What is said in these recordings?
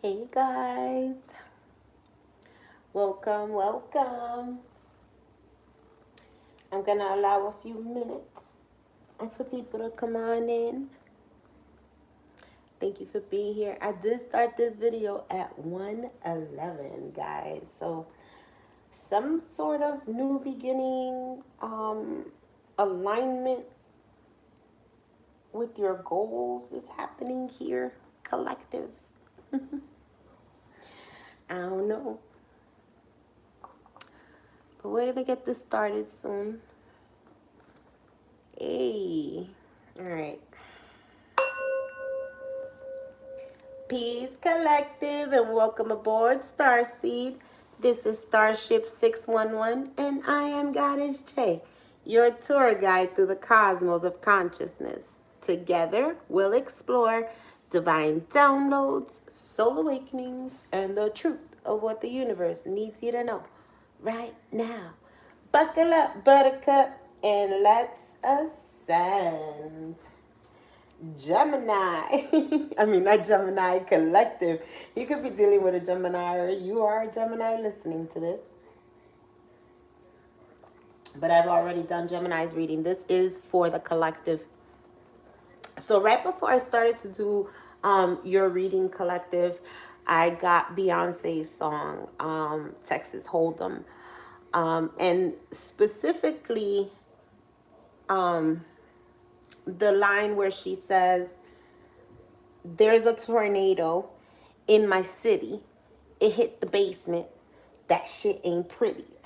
Hey guys, welcome. I'm gonna allow a few minutes for people to come on in. Thank you for being here. I did start this video at 1:11, guys. So some sort of new beginning, alignment with your goals is happening here, collective. I don't know. But we're gonna get this started soon. Hey. Alright. Peace Collective and welcome aboard Starseed. This is Starship 611 and I am Goddess J, your tour guide through the cosmos of consciousness. Together, we'll explore divine downloads, soul awakenings, and the truth of what the universe needs you to know right now. Buckle up, buttercup, and let's ascend. Gemini. I mean, not Gemini collective. You could be dealing with a Gemini or you are a Gemini listening to this. But I've already done Gemini's reading. This is for the collective. So right before I started to do your reading, collective, I got Beyonce's song, Texas Hold'em. And specifically, the line where she says, there's a tornado in my city. It hit the basement. That shit ain't pretty.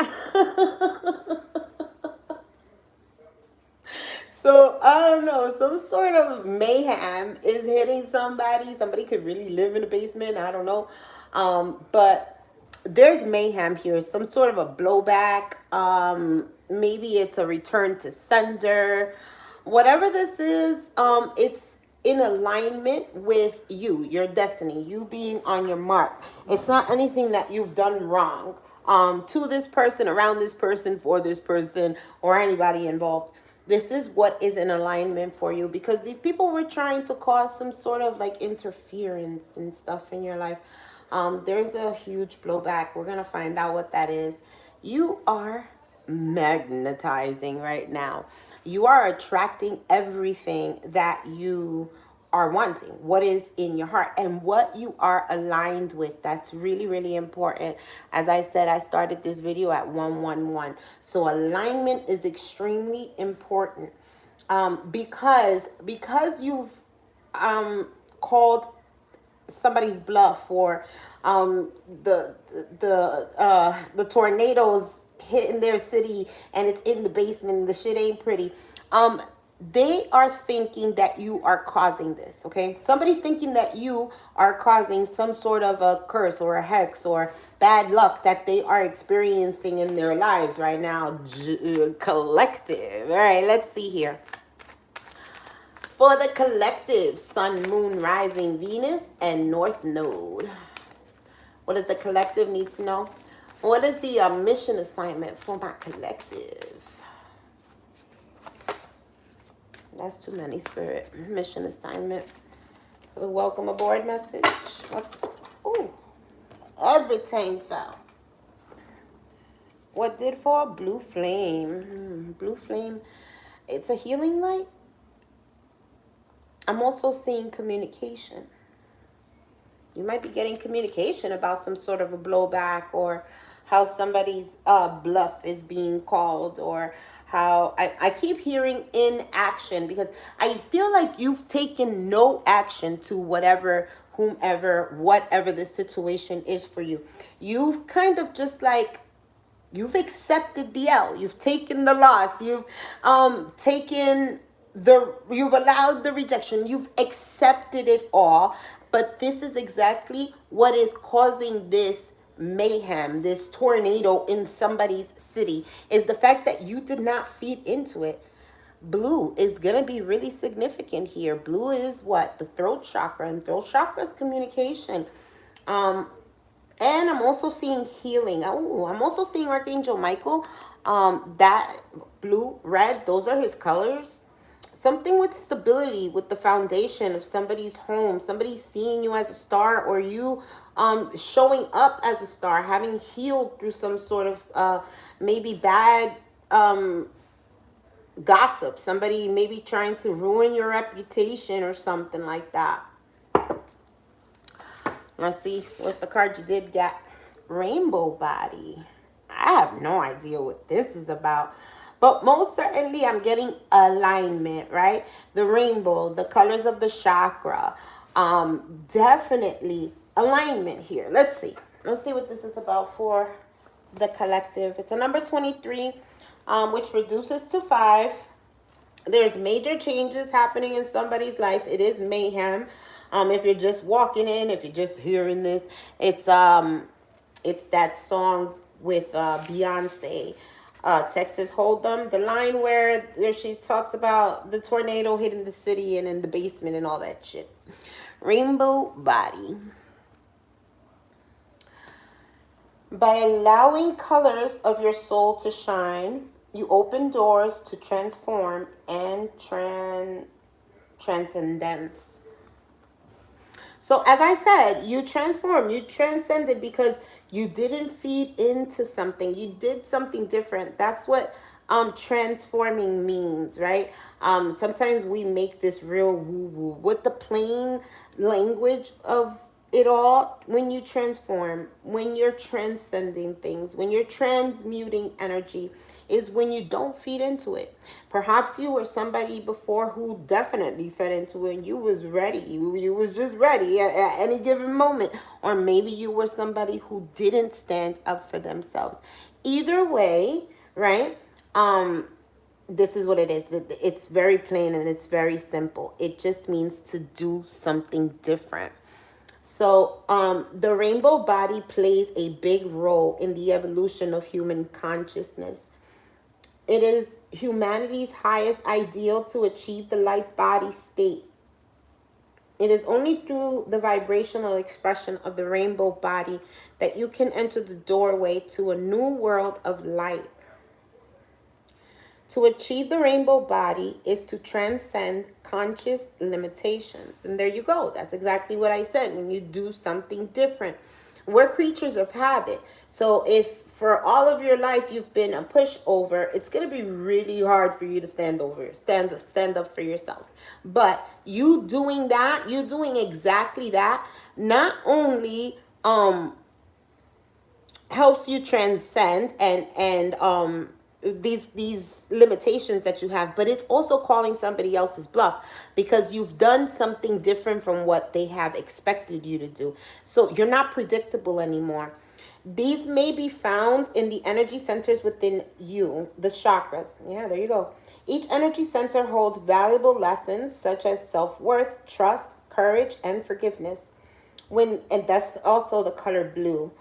So, I don't know. Some sort of mayhem is hitting somebody. Somebody could really live in the basement. I don't know. But there's mayhem here. Some sort of a blowback. Maybe it's a return to sender. Whatever this is, it's in alignment with you, your destiny, you being on your mark. It's not anything that you've done wrong to this person, around this person, for this person, or anybody involved. This is what is in alignment for you because these people were trying to cause some sort of like interference and stuff in your life. There's a huge blowback. We're going to find out what that is. You are magnetizing right now. You are attracting everything that you are wanting, what is in your heart and what you are aligned with. That's really, really important. As I said, I started this video at 111. So alignment is extremely important because you've called somebody's bluff or the tornadoes hitting their city and it's in the basement and the shit ain't pretty. They are thinking that you are causing this, okay? Somebody's thinking that you are causing some sort of a curse or a hex or bad luck that they are experiencing in their lives right now. Collective. All right, let's see here. For the collective, Sun, Moon, Rising, Venus, and North Node. What does the collective need to know? What is the mission assignment for my collective? That's too many, Spirit. Mission assignment. For the welcome aboard message. Oh, everything fell. What did for? Blue flame. Blue flame. It's a healing light. I'm also seeing communication. You might be getting communication about some sort of a blowback or how somebody's bluff is being called or how I keep hearing inaction because I feel like you've taken no action to whatever, whomever, whatever the situation is for you. You've kind of just like, you've accepted the L. You've taken the loss. You've you've allowed the rejection. You've accepted it all. But this is exactly what is causing this mayhem, this tornado in somebody's city, is the fact that you did not feed into it. Blue is going to be really significant here. Blue is what? The throat chakra, and throat chakra is communication. And I'm also seeing healing. Oh, I'm also seeing Archangel Michael. That blue, red, those are his colors. something with stability, with the foundation of somebody's home, somebody seeing you as a star, or you showing up as a star, having healed through some sort of maybe bad gossip, somebody maybe trying to ruin your reputation or something like that. Let's see what's the card you did get. Rainbow body. I have no idea what this is about. But most certainly I'm getting alignment, right? The rainbow, the colors of the chakra. Definitely alignment here. Let's see. Let's see what this is about for the collective. It's a number 23, which reduces to 5. There's major changes happening in somebody's life. It is mayhem. If you're just walking in, if you're just hearing this, it's that song with Beyonce, Texas Hold'em, the line where she talks about the tornado hitting the city and in the basement and all that shit. Rainbow body. By allowing colors of your soul to shine, you open doors to transform and transcendence. So as I said, you transform, you transcended because you didn't feed into something. You did something different. That's what transforming means, right? Sometimes we make this real woo-woo. With the plain language of it all, when you transform, when you're transcending things, when you're transmuting energy, is when you don't feed into it. Perhaps you were somebody before who definitely fed into it and you was ready. You was just ready at any given moment. Or maybe you were somebody who didn't stand up for themselves. Either way, right? This is what it is. It's very plain and it's very simple. It just means to do something different. So the rainbow body plays a big role in the evolution of human consciousness. It is humanity's highest ideal to achieve the light body state. It is only through the vibrational expression of the rainbow body that you can enter the doorway to a new world of light. To achieve the rainbow body is to transcend conscious limitations. And there you go. That's exactly what I said. When you do something different. We're creatures of habit. So if for all of your life you've been a pushover, it's going to be really hard for you to stand up for yourself. But you doing that, you doing exactly that, not only helps you transcend and these limitations that you have, but it's also calling somebody else's bluff because you've done something different from what they have expected you to do. So you're not predictable anymore. These may be found in the energy centers within you, the chakras. Yeah, there you go. Each energy center holds valuable lessons such as self-worth, trust, courage, and forgiveness. And that's also the color blue.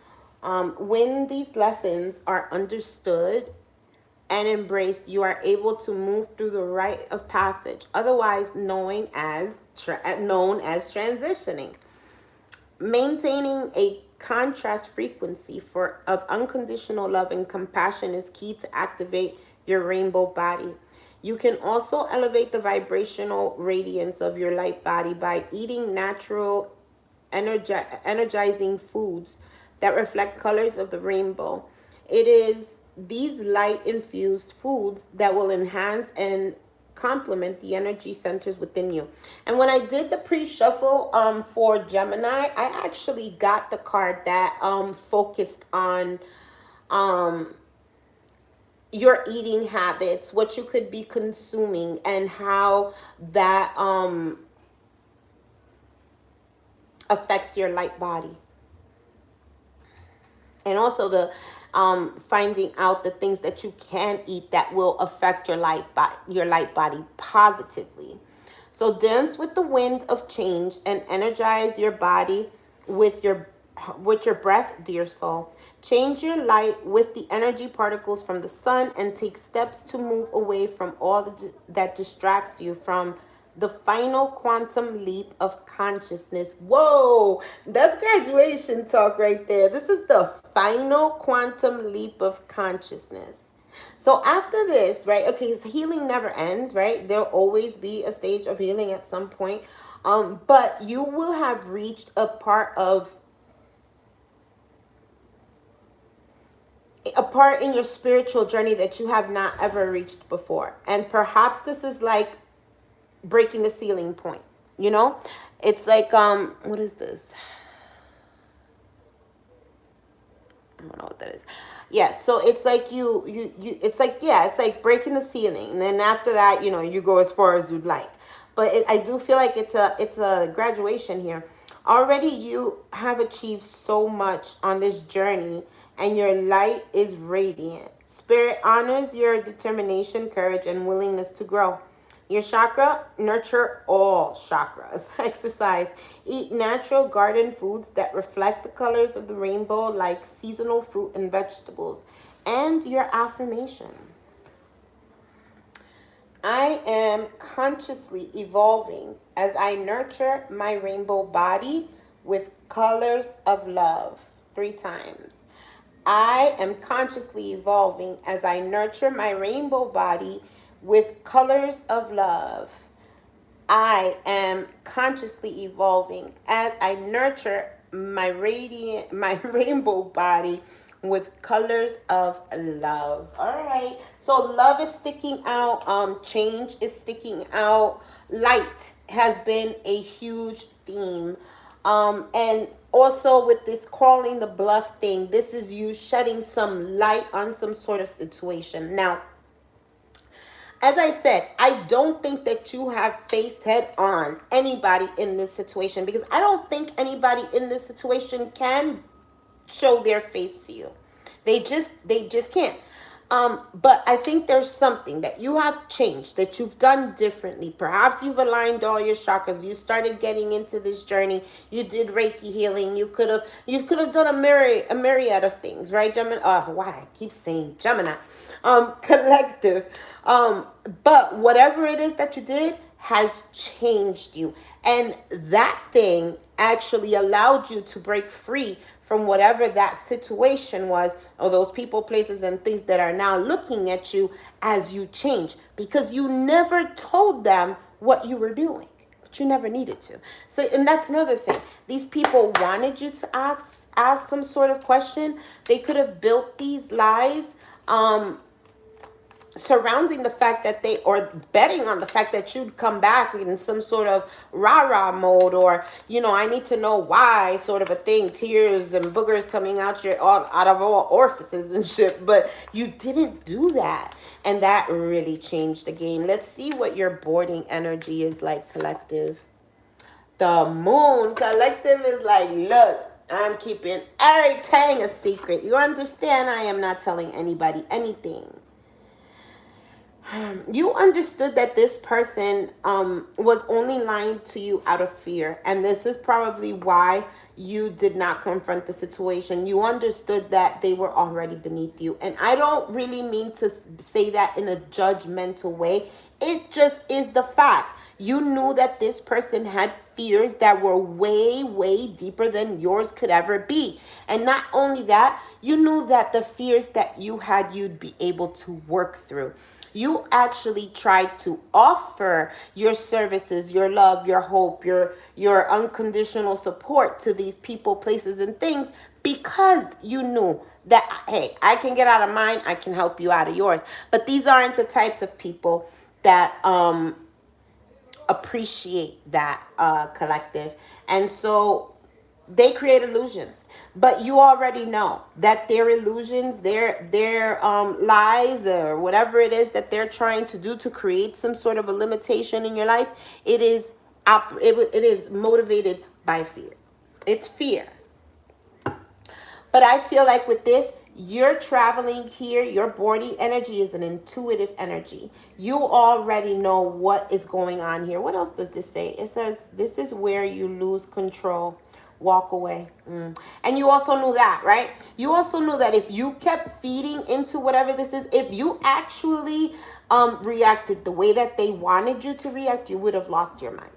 When these lessons are understood and embraced, you are able to move through the rite of passage, otherwise known as transitioning. Maintaining a contrast frequency of unconditional love and compassion is key to activate your rainbow body. You can also elevate the vibrational radiance of your light body by eating natural, energizing foods that reflect colors of the rainbow. It is these light-infused foods that will enhance and complement the energy centers within you. And when I did the pre-shuffle for Gemini, I actually got the card that focused on your eating habits, what you could be consuming, and how that affects your light body. And also the finding out the things that you can eat that will affect your light body positively. So dance with the wind of change and energize your body with your breath, dear soul. Change your light with the energy particles from the sun and take steps to move away from all that distracts you from the final quantum leap of consciousness. Whoa, that's graduation talk right there. This is the final quantum leap of consciousness. So after this, right? Okay, so healing never ends, right? There'll always be a stage of healing at some point. But you will have reached a part in your spiritual journey that you have not ever reached before. And perhaps this is like breaking the ceiling point, you know? It's like what is this? I don't know what that is. Yeah, so it's like it's like, yeah, it's like breaking the ceiling, and then after that, you go as far as you'd like. But I do feel like it's a graduation here. Already you have achieved so much on this journey, and your light is radiant. Spirit honors your determination, courage, and willingness to grow. Your chakra, nurture all chakras. Exercise. Eat natural garden foods that reflect the colors of the rainbow, like seasonal fruit and vegetables. And your affirmation. I am consciously evolving as I nurture my rainbow body with colors of love. 3 times. I am consciously evolving as I nurture my rainbow body with colors of love. I am consciously evolving as I nurture my rainbow body with colors of love. All right. So love is sticking out. Change is sticking out. Light has been a huge theme. And also with this calling the bluff thing, this is you shedding some light on some sort of situation. Now, as I said, I don't think that you have faced head on anybody in this situation, because I don't think anybody in this situation can show their face to you. They just can't. But I think there's something that you have changed, that you've done differently. Perhaps you've aligned all your chakras. You started getting into this journey. You did Reiki healing. You could have done a myriad of things, right, Gemini? Why I keep saying Gemini, collective. But whatever it is that you did has changed you, and that thing actually allowed you to break free from whatever that situation was, or those people, places, and things that are now looking at you as you change, because you never told them what you were doing, but you never needed to. So, and that's another thing. These people wanted you to ask some sort of question. They could have built these lies, surrounding the fact that or betting on the fact that you'd come back in some sort of rah-rah mode, or I need to know why sort of a thing, tears and boogers coming out out of all orifices and shit. But you didn't do that, and that really changed the game. Let's see what your boarding energy is like, collective. The moon. Collective is like, look, I'm keeping everything a secret. You understand? I am not telling anybody anything. You understood that this person was only lying to you out of fear. And this is probably why you did not confront the situation. You understood that they were already beneath you. And I don't really mean to say that in a judgmental way. It just is the fact. You knew that this person had fears that were way, way deeper than yours could ever be. And not only that, you knew that the fears that you had, you'd be able to work through. You actually tried to offer your services, your love, your hope, your unconditional support to these people, places, and things, because you knew that, hey, I can get out of mine, I can help you out of yours. But these aren't the types of people that appreciate that, collective. And so they create illusions, but you already know that their illusions, their lies, or whatever it is that they're trying to do to create some sort of a limitation in your life, it is motivated by fear. It's fear. But I feel like with this, you're traveling here. Your boarding energy is an intuitive energy. You already know what is going on here. What else does this say? It says this is where you lose control. Walk away. And you also knew that, right? You also knew that if you kept feeding into whatever this is, if you actually reacted the way that they wanted you to react, you would have lost your mind.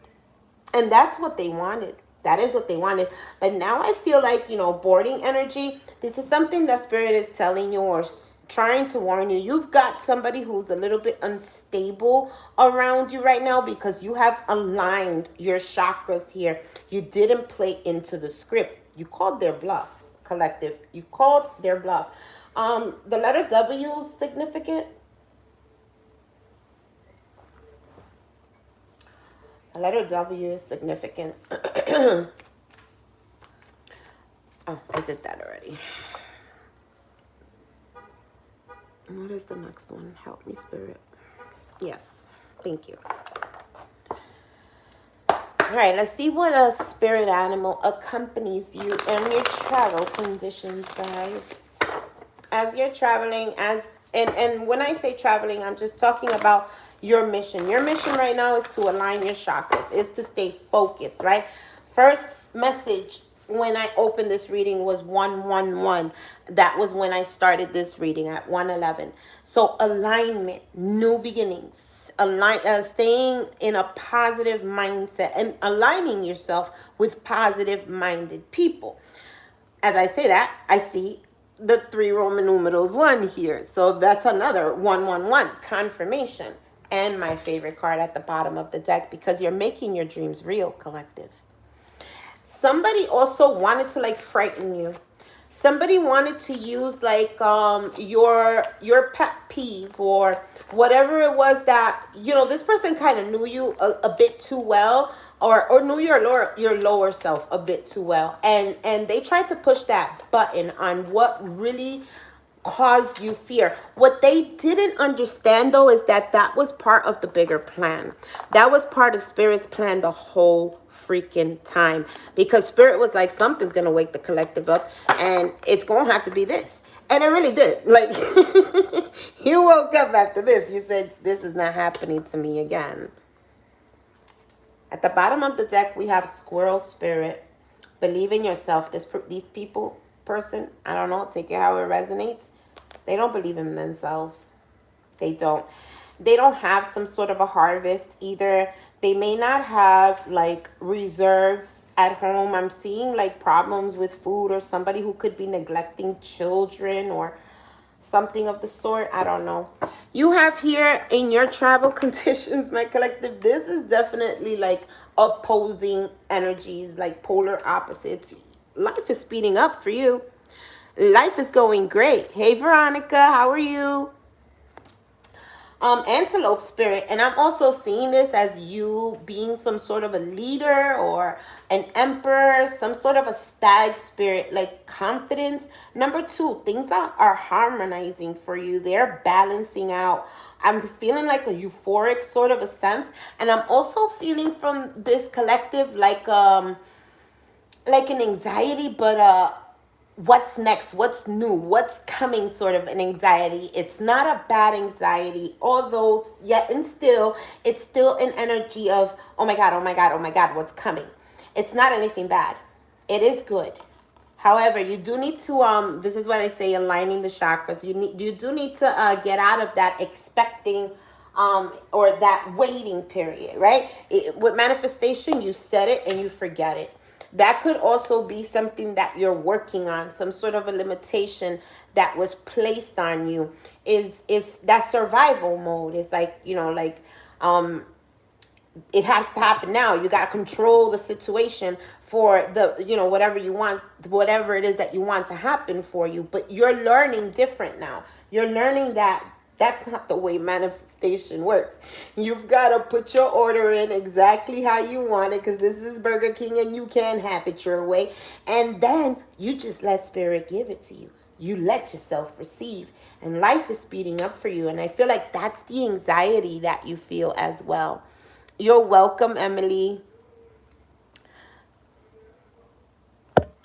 And that's what they wanted. That is what they wanted. But now I feel like, boarding energy, this is something that Spirit is telling you, or trying to warn you. You've got somebody who's a little bit unstable around you right now because you have aligned your chakras here. You didn't play into the script. You called their bluff, collective. You called their bluff. The letter W is significant. The letter W is significant. Oh, I did that already. What is the next one? Help me, Spirit. Yes, thank you. All right, let's see what a spirit animal accompanies you in your travel conditions, guys. As you're traveling, and when I say traveling, I'm just talking about your mission. Your mission right now is to align your chakras, is to stay focused, right? First message when I opened this reading was 111. That was when I started this reading at 111. So alignment, new beginnings, staying in a positive mindset and aligning yourself with positive minded people. As I say that, I see the 3 Roman numerals 1 here. So that's another 111, confirmation. And my favorite card at the bottom of the deck, because you're making your dreams real, collective. Somebody also wanted to like frighten you. Somebody wanted to use like your pet peeve or whatever it was that, you know, this person kind of knew you a bit too well, or knew your lower self a bit too well, and they tried to push that button on what really caused you fear. What they didn't understand though is that that was part of the bigger plan. That was part of Spirit's plan the whole freaking time, because Spirit was like, something's gonna wake the collective up and it's gonna have to be this. And it really did. Like, you woke up after this. You said, this is not happening to me again. At the bottom of the deck, we have Squirrel Spirit. Believe in yourself. These people, person, I don't know, take it how it resonates. They don't believe in themselves. They don't. They don't have some sort of a harvest either. They may not have like reserves at home. I'm seeing like problems with food, or somebody who could be neglecting children or something of the sort. I don't know. You have here in your travel conditions, my collective, this is definitely like opposing energies, like polar opposites. Life is speeding up for you. Life is going great. Hey, Veronica, how are you? Antelope Spirit, and I'm also seeing this as you being some sort of a leader or an emperor, some sort of a stag spirit, like confidence. Number 2, things are harmonizing for you. They're balancing out. I'm feeling like a euphoric sort of a sense, and I'm also feeling from this collective like an anxiety, but what's next, what's new, what's coming sort of an anxiety. It's not a bad anxiety, although yet and still it's still an energy of, oh my god, oh my god, oh my god, what's coming. It's not anything bad. It is good. However, you do need to this is why they say aligning the chakras. You do need to get out of that expecting or that waiting period, right? With manifestation, you set it and you forget it. That could also be something that you're working on, some sort of a limitation that was placed on you. Is that survival mode? It's like, you know, like it has to happen now. You got to control the situation for the, you know, whatever you want, whatever it is that you want to happen for you. But you're learning different now. You're learning that that's not the way manifestation works. You've got to put your order in exactly how you want it, because this is Burger King and you can have it your way. And then you just let Spirit give it to you. You let yourself receive. And life is speeding up for you. And I feel like that's the anxiety that you feel as well. You're welcome, Emily.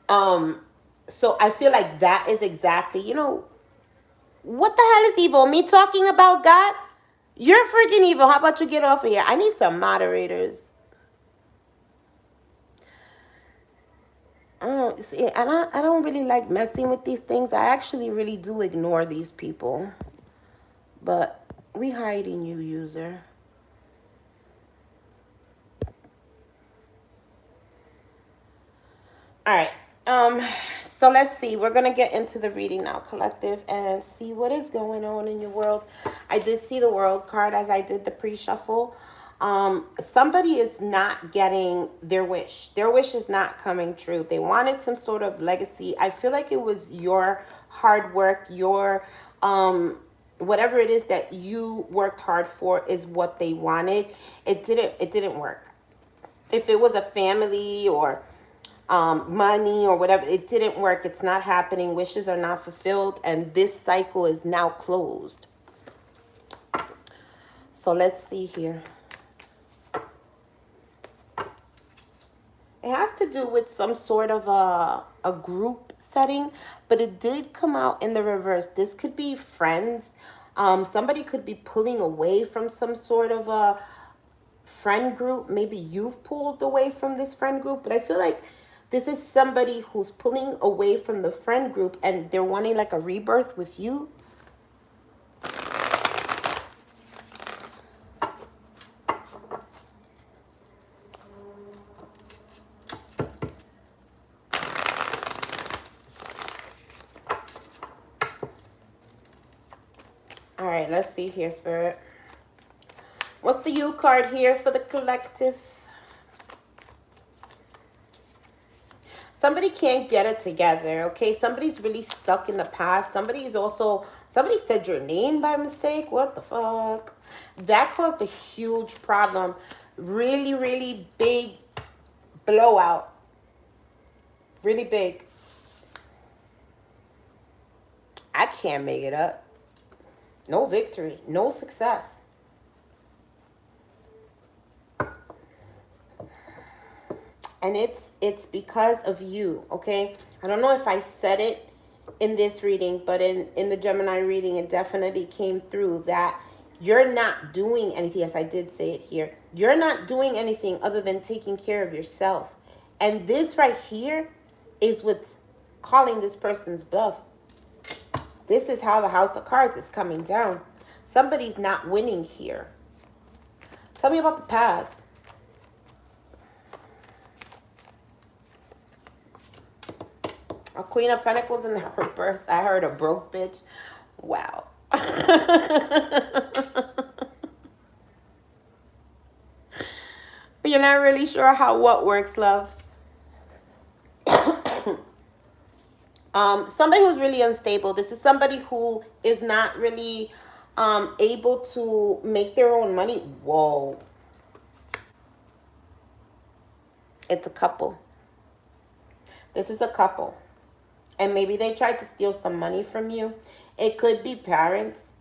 So I feel like that is exactly, you know, what the hell is evil? Me talking about God? You're freaking evil. How about you get off of here? I need some moderators. See, and I don't really like messing with these things. I actually really do ignore these people. But we hiding you, user. All right. So let's see. We're going to get into the reading now, collective, and see what is going on in your world. I did see the world card as I did the pre-shuffle. Somebody is not getting their wish. Their wish is not coming true. They wanted some sort of legacy. I feel like it was your hard work, your whatever it is that you worked hard for is what they wanted. It didn't work. If it was a family or money or whatever, it didn't work. It's not happening. Wishes are not fulfilled, and this cycle is now closed. So let's see here. It has to do with some sort of a group setting, but it did come out in the reverse. This could be friends. Somebody could be pulling away from some sort of a friend group. Maybe you've pulled away from this friend group, but I feel like this is somebody who's pulling away from the friend group and they're wanting like a rebirth with you. All right, let's see here, Spirit. What's the U card here for the collective? Somebody can't get it together, okay? Somebody's really stuck in the past. Somebody said your name by mistake. What the fuck? That caused a huge problem. Really, really big blowout. Really big. I can't make it up. No victory, no success. And it's because of you, okay? I don't know if I said it in this reading, but in the Gemini reading, it definitely came through that you're not doing anything. Yes, I did say it here. You're not doing anything other than taking care of yourself. And this right here is what's calling this person's bluff. This is how the House of Cards is coming down. Somebody's not winning here. Tell me about the past. A Queen of Pentacles in the reverse. I heard a broke bitch. Wow. You're not really sure how what works, love. Somebody who's really unstable. This is somebody who is not really able to make their own money. Whoa. It's a couple. This is a couple. And maybe they tried to steal some money from you. It could be parents.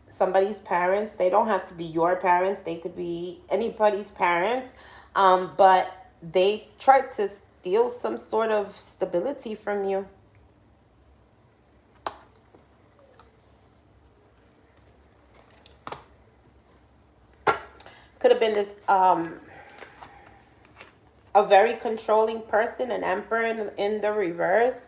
Somebody's parents. They don't have to be your parents. They could be anybody's parents. But they tried to steal some sort of stability from you. Could have been this a very controlling person, an emperor in the reverse.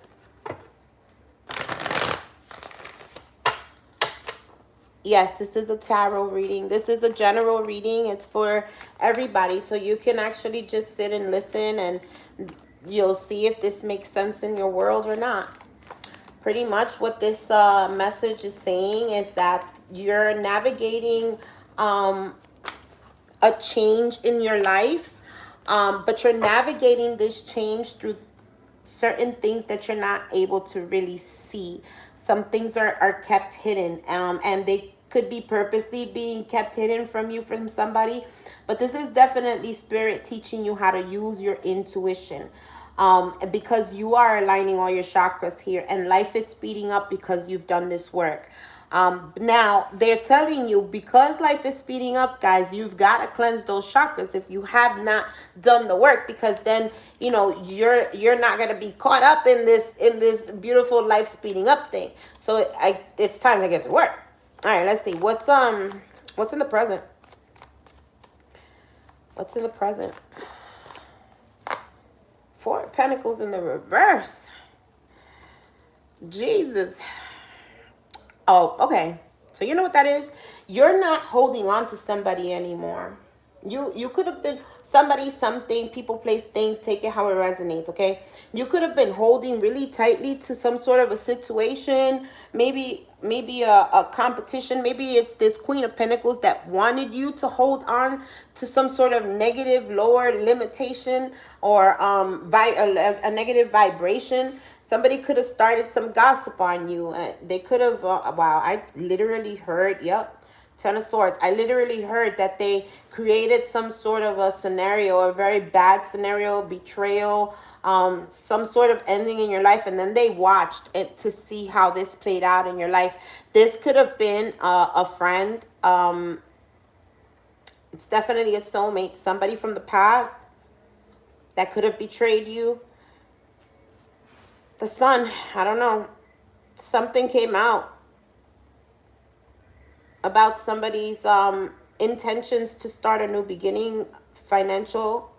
Yes, this is a tarot reading. This is a general reading. It's for everybody. So you can actually just sit and listen and you'll see if this makes sense in your world or not. Pretty much what this message is saying is that you're navigating a change in your life, but you're navigating this change through certain things that you're not able to really see. Some things are kept hidden, and they could be purposely being kept hidden from you, from somebody. But this is definitely spirit teaching you how to use your intuition, because you are aligning all your chakras here, and life is speeding up because you've done this work. Now they're telling you, because life is speeding up, guys, you've got to cleanse those chakras if you have not done the work, because then, you know, you're not going to be caught up in this beautiful life speeding up thing. So it's time to get to work. All right, let's see. What's in the present? What's in the present? Four of Pentacles in the reverse. Jesus. Oh, okay. So you know what that is? You're not holding on to somebody anymore. You could have been somebody, something, people, place, thing, take it how it resonates, okay? You could have been holding really tightly to some sort of a situation, maybe a competition, maybe it's this Queen of Pentacles that wanted you to hold on to some sort of negative lower limitation, or a negative vibration. Somebody could have started some gossip on you. They could have, wow, I literally heard, yep, Ten of Swords. I literally heard that they created some sort of a scenario, a very bad scenario, betrayal, some sort of ending in your life, and then they watched it to see how this played out in your life. This could have been a friend. It's definitely a soulmate, somebody from the past that could have betrayed you. The Sun, I don't know. Something came out about somebody's intentions to start a new beginning, a financial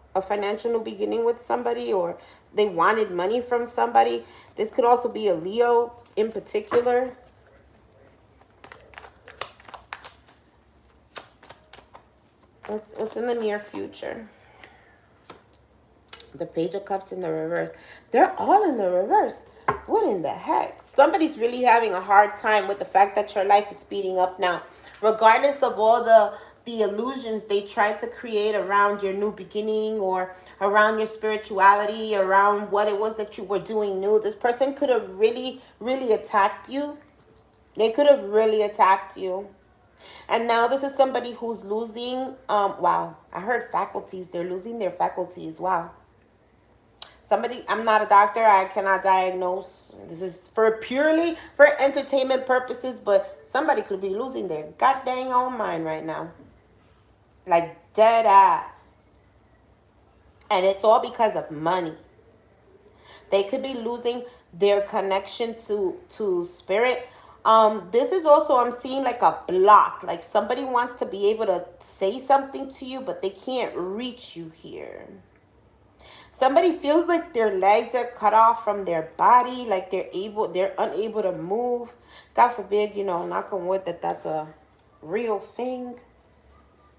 new beginning with somebody, or they wanted money from somebody. This could also be a Leo in particular. What's in the near future? The Page of Cups in the reverse. They're all in the reverse. What in the heck? Somebody's really having a hard time with the fact that your life is speeding up now. Regardless of all the illusions they tried to create around your new beginning, or around your spirituality, around what it was that you were doing new, this person could have really, really attacked you. They could have really attacked you. And now this is somebody who's losing, wow, I heard faculties. They're losing their faculties. Wow. Somebody, I'm not a doctor, I cannot diagnose. This is for purely for entertainment purposes, but somebody could be losing their god dang own mind right now. Like dead ass. And it's all because of money. They could be losing their connection to spirit. This is also, I'm seeing like a block. Like somebody wants to be able to say something to you, but they can't reach you here. Somebody feels like their legs are cut off from their body, like they're unable to move. God forbid, knock on wood, that's a real thing.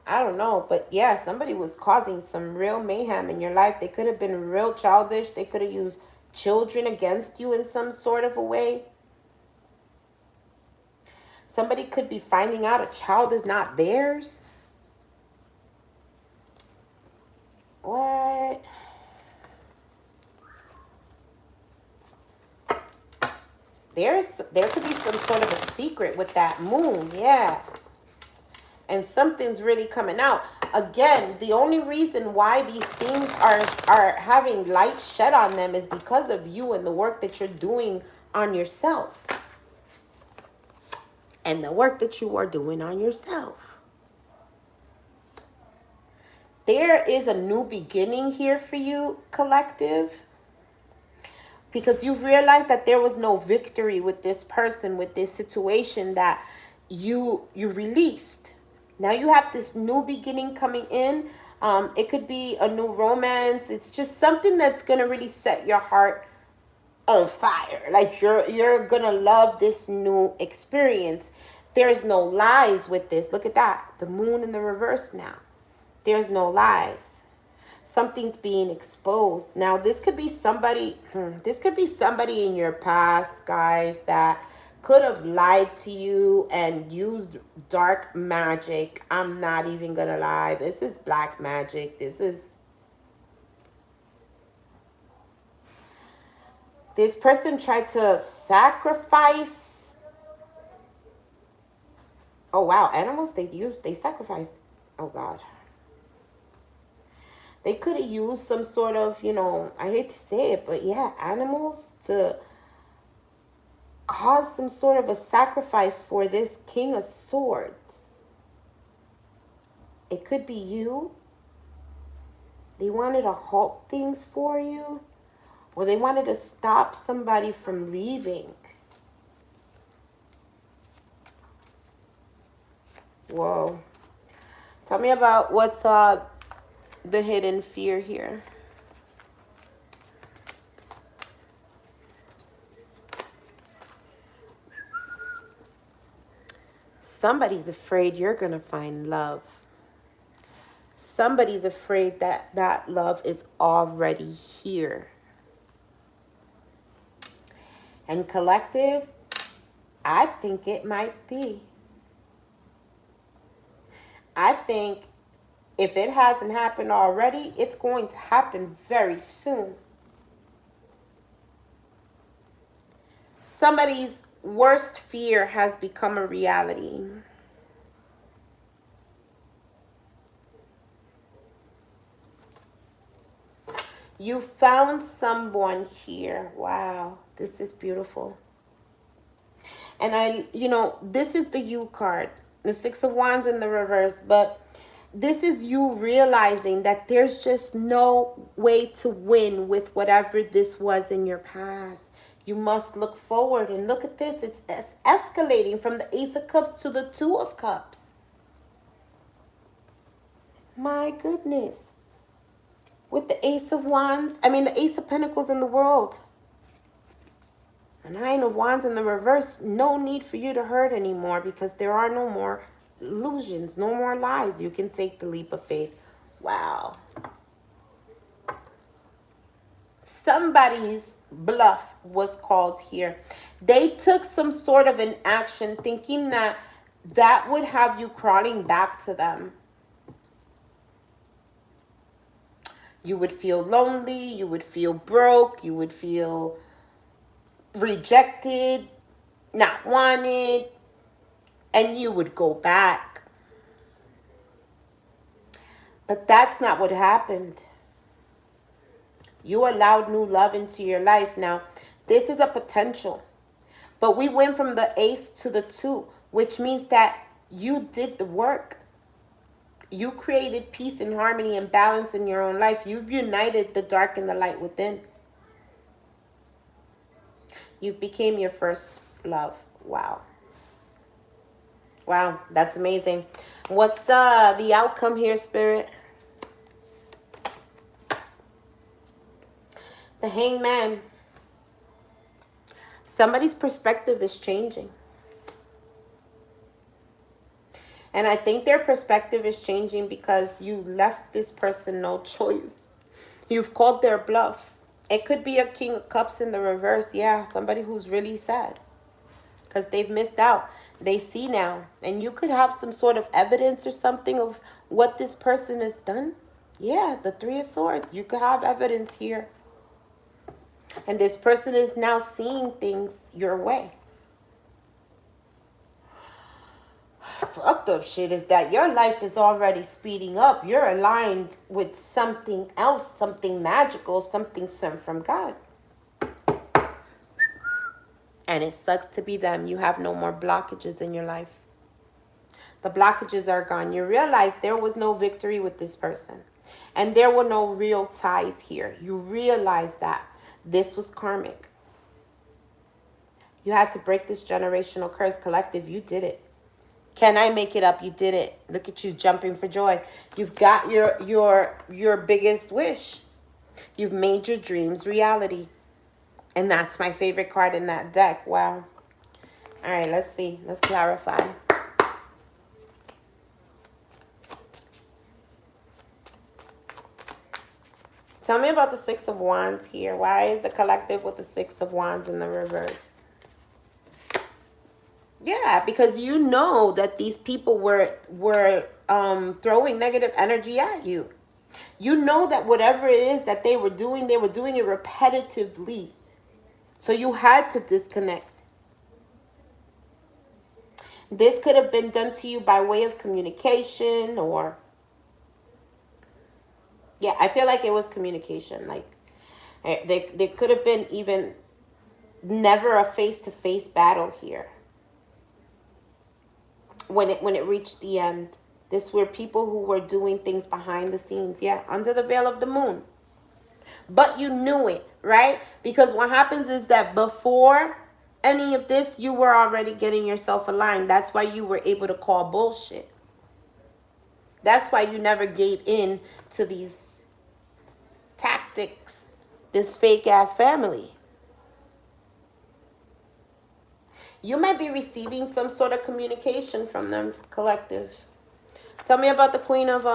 I don't know, but yeah, somebody was causing some real mayhem in your life. They could have been real childish. They could have used children against you in some sort of a way. Somebody could be finding out a child is not theirs. What? There could be some sort of a secret with that moon, yeah. And something's really coming out. Again, the only reason why these things are having light shed on them is because of you and the work that you're doing on yourself. And the work that you are doing on yourself. There is a new beginning here for you, collective. Because you've realized that there was no victory with this person, with this situation that you released. Now you have this new beginning coming in. It could be a new romance. It's just something that's going to really set your heart on fire. Like you're going to love this new experience. There's no lies with this. Look at that. The moon in the reverse now. There's no lies. Something's being exposed. Now, this could be somebody in your past, guys, that could have lied to you and used dark magic. I'm not even gonna lie. This is black magic. This person tried to sacrifice. Oh, wow. Animals, they sacrificed. Oh, God. They could have used some sort of, I hate to say it, but yeah, animals to cause some sort of a sacrifice for this King of Swords. It could be you. They wanted to halt things for you, or they wanted to stop somebody from leaving. Whoa. Tell me about what's the hidden fear here. Somebody's afraid you're going to find love. somebody's afraid that that love is already here. And collective, I think it might be. I think if it hasn't happened already, it's going to happen very soon. Somebody's worst fear has become a reality. You found someone here. Wow, this is beautiful. And this is the U card, the Six of Wands in the reverse, but this is you realizing that there's just no way to win with whatever this was in your past. You must look forward and look at this. It's escalating from the Ace of Cups to the Two of Cups. My goodness. With the Ace of Wands, the Ace of Pentacles in the world. The Nine of Wands in the reverse, no need for you to hurt anymore because there are no more illusions, no more lies. You can take the leap of faith. Wow. Somebody's bluff was called here. They took some sort of an action thinking that that would have you crawling back to them. You would feel lonely. You would feel broke. You would feel rejected, not wanted, and you would go back. But that's not what happened. You allowed new love into your life. Now, this is a potential. But we went from the Ace to the Two, which means that you did the work. You created peace and harmony and balance in your own life. You've united the dark and the light within. You've became your first love. Wow. Wow, that's amazing. What's the outcome here, Spirit? The Hangman. Somebody's perspective is changing. And I think their perspective is changing because you left this person no choice. You've called their bluff. It could be a King of Cups in the reverse. Yeah, somebody who's really sad because they've missed out. They see now. And you could have some sort of evidence or something of what this person has done. Yeah, the Three of Swords. You could have evidence here. And this person is now seeing things your way. Fucked up shit is that your life is already speeding up. You're aligned with something else, something magical, something sent from God. And it sucks to be them. You have no more blockages in your life. The blockages are gone. You realize there was no victory with this person. And there were no real ties here. You realize that this was karmic. You had to break this generational curse. Collective, you did it. Can I make it up? You did it. Look at you jumping for joy. You've got your biggest wish. You've made your dreams reality. And that's my favorite card in that deck. Wow. All right, let's see. Let's clarify. Tell me about the Six of Wands here. Why is the collective with the Six of Wands in the reverse? Yeah, because you know that these people were throwing negative energy at you. You know that whatever it is that they were doing it repetitively. So you had to disconnect. This could have been done to you by way of communication or... Yeah, I feel like it was communication. Like, there could have been even never a face-to-face battle here. When it reached the end, this were people who were doing things behind the scenes. Yeah, under the veil of the moon. But you knew it, right? Because what happens is that before any of this, you were already getting yourself aligned. That's why you were able to call bullshit. That's why you never gave in to these tactics, this fake-ass family. You might be receiving some sort of communication from them, collective. Tell me about the Queen of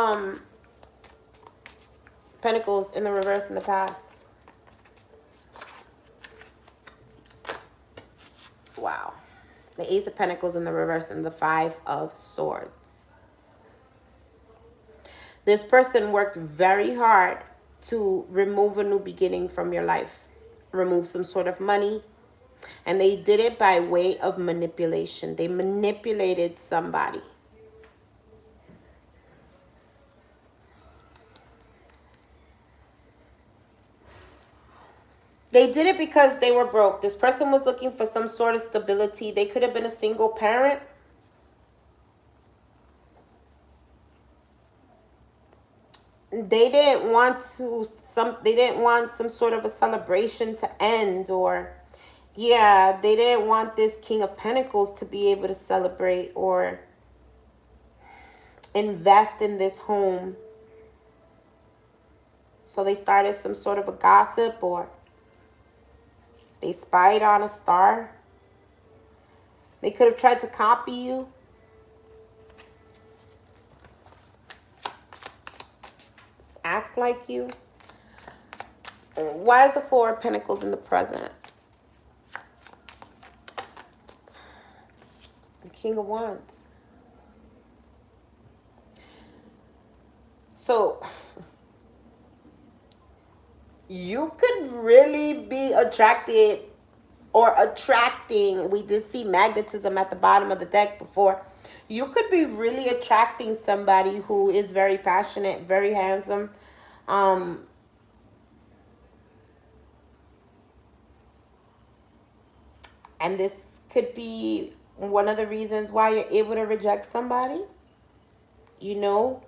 Pentacles in the reverse in the past. Wow. The Ace of Pentacles in the reverse and the Five of Swords. This person worked very hard to remove a new beginning from your life. Remove some sort of money. And they did it by way of manipulation. They manipulated somebody. They did it because they were broke. This person was looking for some sort of stability. They could have been a single parent. They didn't want some sort of a celebration to end, or yeah, they didn't want this King of Pentacles to be able to celebrate or invest in this home. So they started some sort of a gossip, or they spied on a star. They could have tried to copy you. Act like you. Why is the Four of Pentacles in the present? The King of Wands. So you could really be attracted or attracting. We did see magnetism at the bottom of the deck before. You could be really attracting somebody who is very passionate, very handsome. And this could be one of the reasons why you're able to reject somebody. You know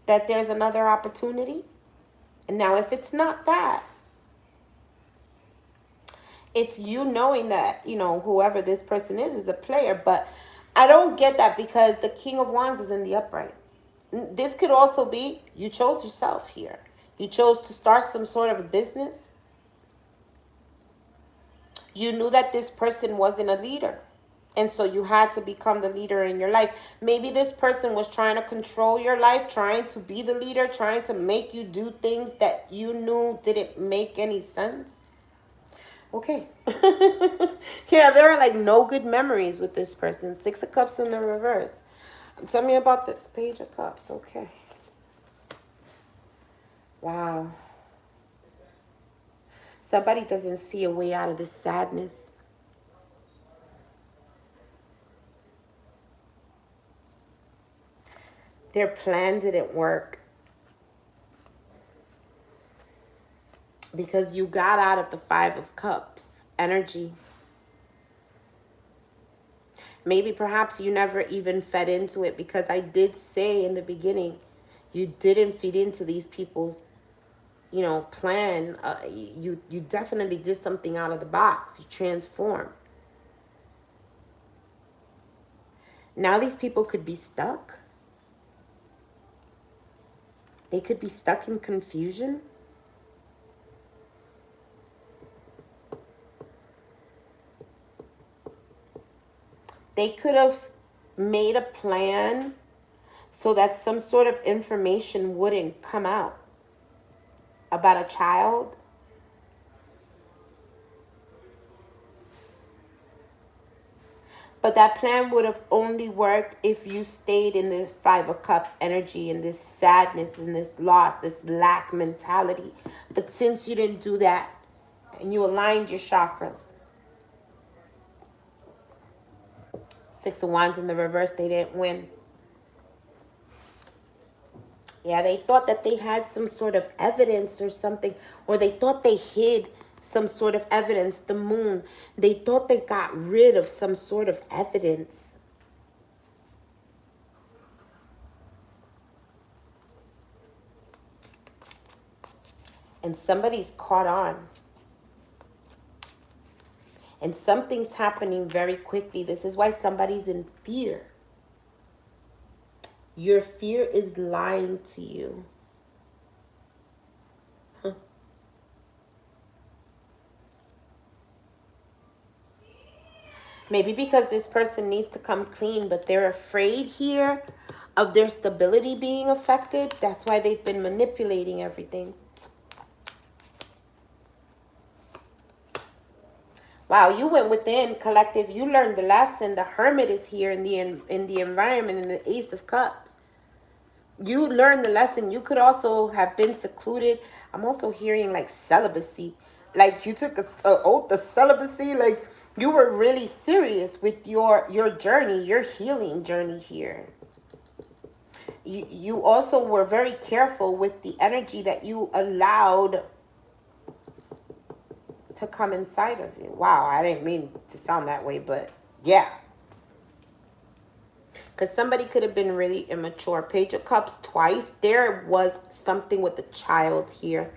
that there's another opportunity. And now if it's not that, it's you knowing that, you know, whoever this person is a player. But I don't get that because the King of Wands is in the upright. This could also be you chose yourself here. You chose to start some sort of a business. You knew that this person wasn't a leader. And so you had to become the leader in your life. Maybe this person was trying to control your life, trying to be the leader, trying to make you do things that you knew didn't make any sense. Okay. Yeah, there are like no good memories with this person. Six of Cups in the reverse. Tell me about this Page of Cups. Okay. Wow. Somebody doesn't see a way out of this sadness. Their plan didn't work because you got out of the Five of Cups energy. Maybe perhaps you never even fed into it, because I did say in the beginning, you didn't feed into these people's, you know, plan. You definitely did something out of the box. You transformed. Now these people could be stuck. They could be stuck in confusion. They could have made a plan so that some sort of information wouldn't come out about a child. But that plan would have only worked if you stayed in the Five of Cups energy, and this sadness and this loss, this lack mentality. But since you didn't do that and you aligned your chakras, Six of Wands in the reverse, they didn't win. Yeah, they thought that they had some sort of evidence or something, or they thought they hid some sort of evidence. The Moon, they thought they got rid of some sort of evidence. And somebody's caught on. And something's happening very quickly. This is why somebody's in fear. Your fear is lying to you. Maybe because this person needs to come clean, but they're afraid here of their stability being affected. That's why they've been manipulating everything. Wow, you went within, collective. You learned the lesson. The Hermit is here in the environment, in the Ace of Cups. You learned the lesson. You could also have been secluded. I'm also hearing like celibacy. Like you took a oath of celibacy. Like you were really serious with your journey, your healing journey here. You also were very careful with the energy that you allowed to come inside of you. Wow, I didn't mean to sound that way, but yeah. Because somebody could have been really immature. Page of Cups twice. There was something with the child here.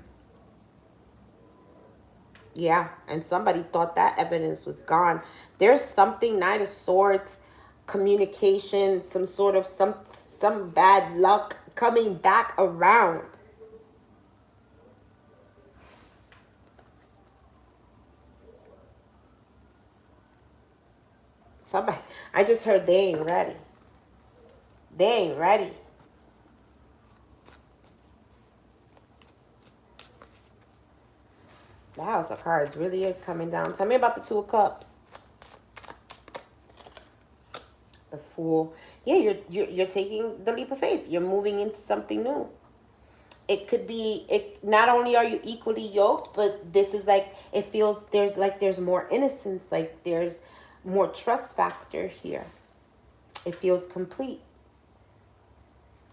Yeah, and somebody thought that evidence was gone. There's something, Knight of Swords, communication, some sort of some bad luck coming back around. Somebody, I just heard they ain't ready. They ain't ready. The House of Cards really is coming down. Tell me about the Two of Cups. The Fool. Yeah, you're taking the leap of faith. You're moving into something new. It could be, not only are you equally yoked, but this is like, it feels there's more innocence, like there's more trust factor here. It feels complete.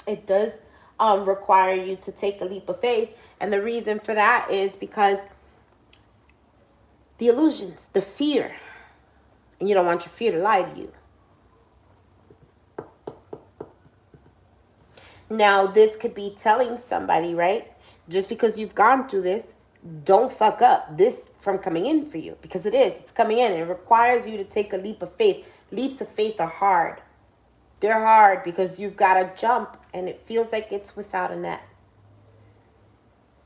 It does require you to take a leap of faith. And the reason for that is because the illusions, the fear, and you don't want your fear to lie to you. Now, this could be telling somebody, right? Just because you've gone through this, don't fuck up this from coming in for you. Because it is. It's coming in. It requires you to take a leap of faith. Leaps of faith are hard. They're hard because you've got to jump and it feels like it's without a net.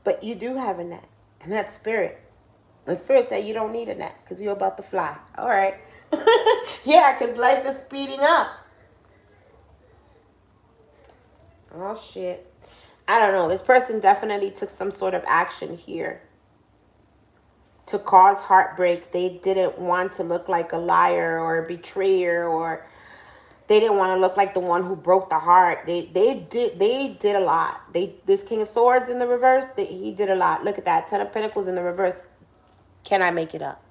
But you do have a net. And that's spirit. And spirit said you don't need a net because you're about to fly. All right. Yeah, because life is speeding up. Oh, shit. I don't know. This person definitely took some sort of action here to cause heartbreak. They didn't want to look like a liar or a betrayer, or they didn't want to look like the one who broke the heart. They did a lot. This King of Swords in the reverse, he did a lot. Look at that. 10 of Pentacles in the reverse. Can I make it up?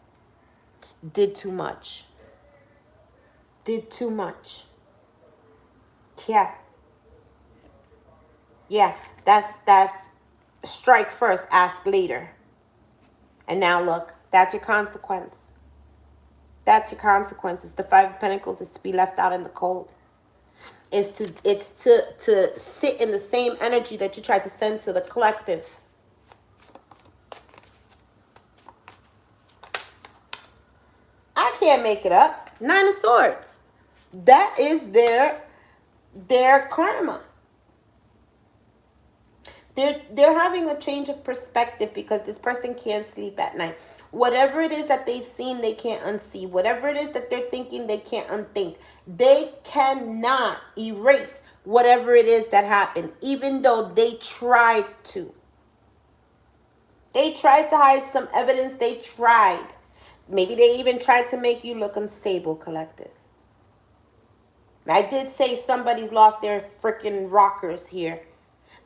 Did too much. Did too much. Yeah. Yeah, that's strike first, ask later. And now look, that's your consequence. That's your consequence. It's the 5 of Pentacles. It's to be left out in the cold. It's to sit in the same energy that you tried to send to the collective. I can't make it up. 9 of Swords. That is their karma. They're having a change of perspective because this person can't sleep at night. Whatever it is that they've seen, they can't unsee. Whatever it is that they're thinking, they can't unthink. They cannot erase whatever it is that happened, even though they tried to. They tried to hide some evidence. They tried. Maybe they even tried to make you look unstable, collective. I did say somebody's lost their freaking rockers here.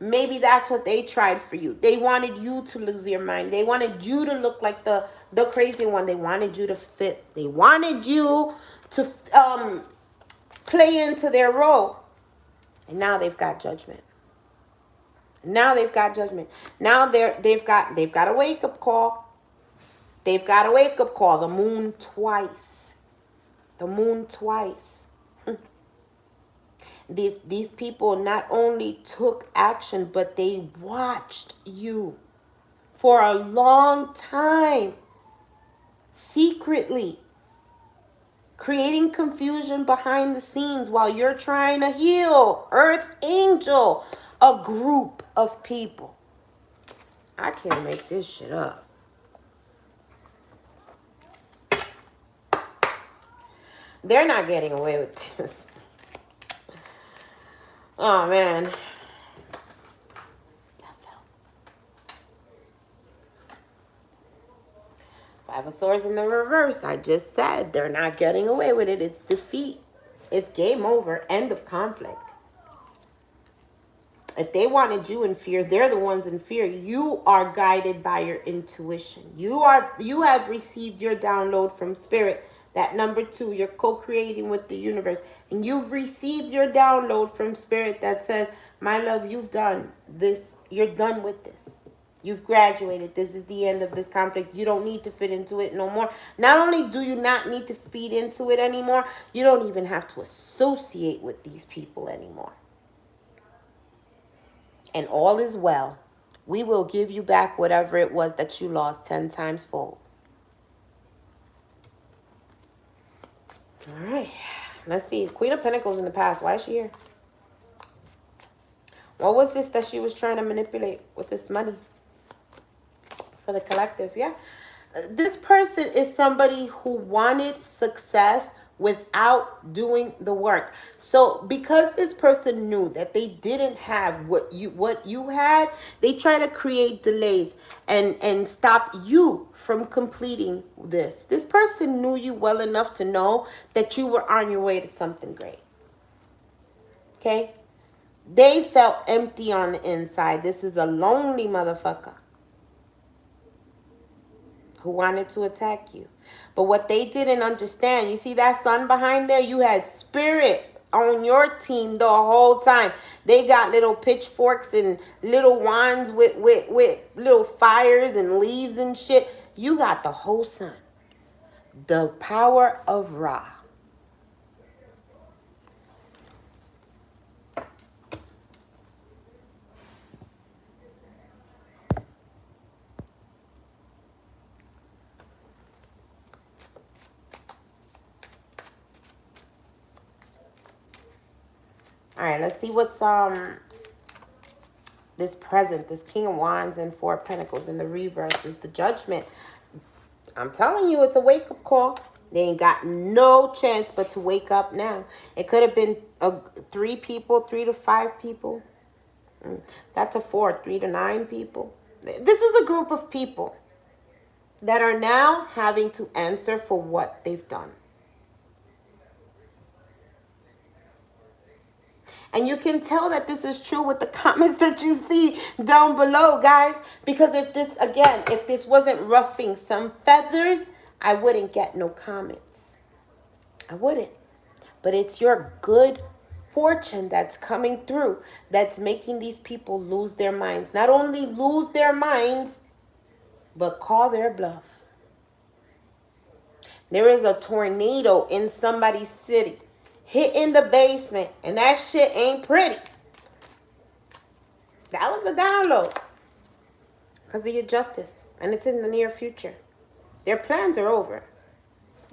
Maybe that's what they tried for you. They wanted you to lose your mind. They wanted you to look like the crazy one. They wanted you to fit. They wanted you to play into their role. And now they've got judgment. Now they've got judgment. Now they've got a wake-up call. They've got a wake-up call. The moon twice. The moon twice. These people not only took action, but they watched you for a long time, secretly, creating confusion behind the scenes while you're trying to heal. Earth Angel, a group of people. I can't make this shit up. They're not getting away with this. Oh, man. Five of Swords in the reverse. I just said they're not getting away with it. It's defeat. It's game over. End of conflict. If they wanted you in fear, they're the ones in fear. You are guided by your intuition. You have received your download from spirit. That number 2, you're co-creating with the universe. And you've received your download from spirit that says, my love, you've done this. You're done with this. You've graduated. This is the end of this conflict. You don't need to fit into it no more. Not only do you not need to feed into it anymore, you don't even have to associate with these people anymore. And all is well. We will give you back whatever it was that you lost 10 times fold. All right. Let's see. Queen of Pentacles in the past. Why is she here? What was this that she was trying to manipulate with this money? For the collective, yeah. This person is somebody who wanted success without doing the work. So because this person knew that they didn't have what you had, they try to create delays and stop you from completing this. This person knew you well enough to know that you were on your way to something great. Okay? They felt empty on the inside. This is a lonely motherfucker who wanted to attack you. But what they didn't understand, you see that sun behind there? You had spirit on your team the whole time. They got little pitchforks and little wands with little fires and leaves and shit. You got the whole sun. The power of Ra. All right, let's see what's this present, this King of Wands and 4 of Pentacles in the reverse is the Judgment. I'm telling you, it's a wake-up call. They ain't got no chance but to wake up now. It could have been 3 people, 3 to 5 people. That's a 4, 3 to 9 people. This is a group of people that are now having to answer for what they've done. And you can tell that this is true with the comments that you see down below, guys. Because if this wasn't ruffling some feathers, I wouldn't get no comments. I wouldn't. But it's your good fortune that's coming through that's making these people lose their minds. Not only lose their minds, but call their bluff. There is a tornado in somebody's city. Hit in the basement, and that shit ain't pretty. That was the download. Because of your justice. And it's in the near future. Their plans are over.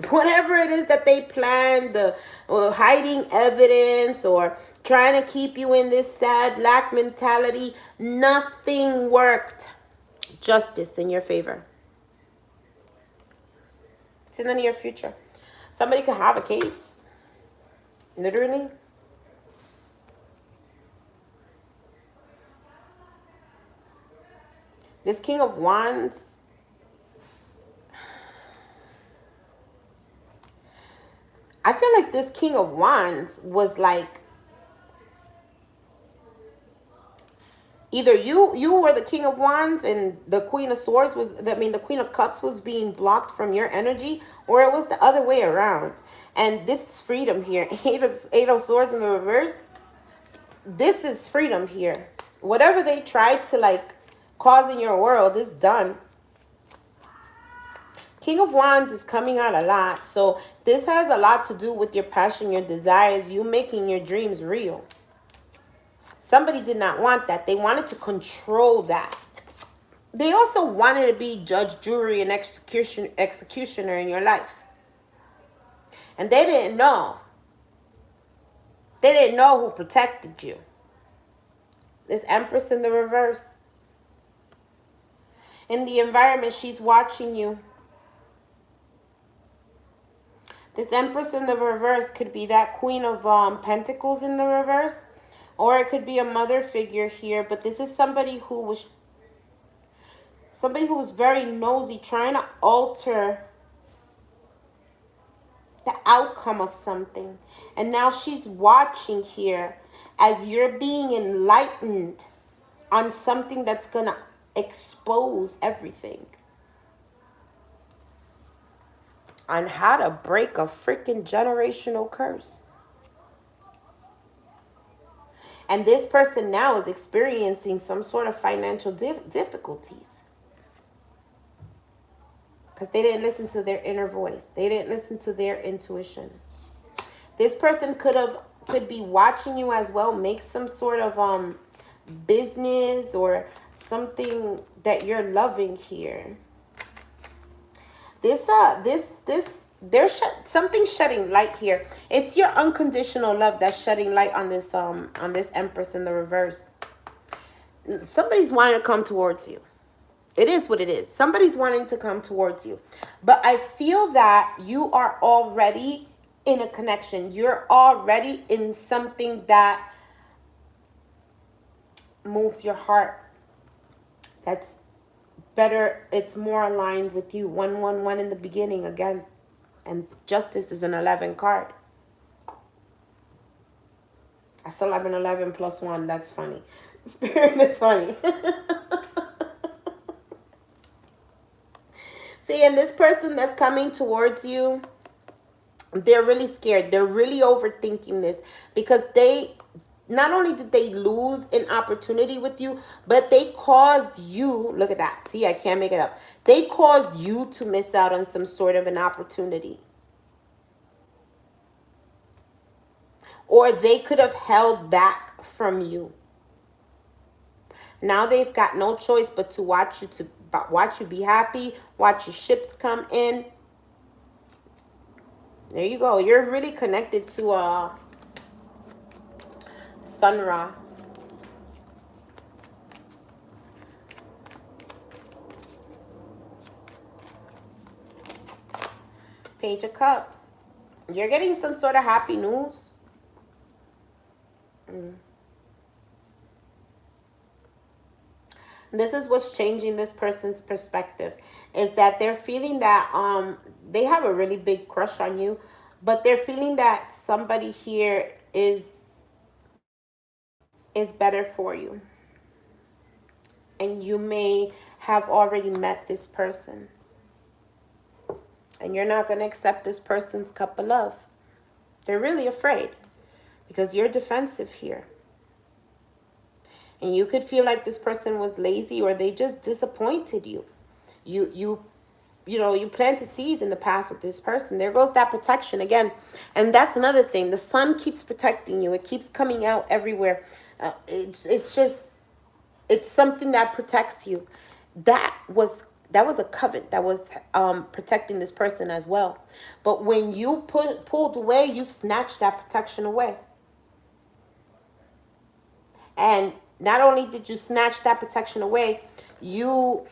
Whatever it is that they planned, hiding evidence or trying to keep you in this sad lack mentality, nothing worked. Justice in your favor. It's in the near future. Somebody could have a case. Literally. This King of Wands. I feel like this King of Wands was like, either you were the King of Wands and the Queen of Swords the Queen of Cups was being blocked from your energy, or it was the other way around. And this is freedom here. Eight of Swords in the reverse. This is freedom here. Whatever they tried to cause in your world is done. King of Wands is coming out a lot. So this has a lot to do with your passion, your desires, you making your dreams real. Somebody did not want that. They wanted to control that. They also wanted to be judge, jury, and executioner in your life. And they didn't know. They didn't know who protected you. This Empress in the reverse. In the environment, she's watching you. This Empress in the reverse could be that Queen of Pentacles in the reverse. Or it could be a mother figure here, but this is somebody who was very nosy, trying to alter the outcome of something. And now she's watching here as you're being enlightened on something that's going to expose everything. On how to break a freaking generational curse. And this person now is experiencing some sort of financial difficulties. Because they didn't listen to their inner voice. They didn't listen to their intuition. This person could be watching you as well. Make some sort of business or something that you're loving here. There's something shedding light here. It's your unconditional love that's shedding light on this Empress in the reverse. Somebody's wanting to come towards you. It is what it is. Somebody's wanting to come towards you. But I feel that you are already in a connection. You're already in something that moves your heart. That's better. It's more aligned with you. 111 in the beginning again. And Justice is an 11 card. That's 11 plus 1. That's funny. Spirit is funny. See, and this person that's coming towards you, they're really scared. They're really overthinking this because not only did they lose an opportunity with you, but they caused you, look at that. See, I can't make it up. They caused you to miss out on some sort of an opportunity. Or they could have held back from you. Now they've got no choice but to watch you be happy, watch your ships come in. There you go. You're really connected to Sun Ra. Page of Cups. You're getting some sort of happy news. This is what's changing this person's perspective, is that they're feeling that they have a really big crush on you, but they're feeling that somebody here is better for you. And you may have already met this person. And you're not going to accept this person's cup of love. They're really afraid because you're defensive here. And you could feel like this person was lazy or they just disappointed you. You planted seeds in the past with this person. There goes that protection again. And that's another thing. The sun keeps protecting you. It keeps coming out everywhere. It's something that protects you. That was a covet that was protecting this person as well. But when you pulled away, you snatched that protection away. And not only did you snatch that protection away, you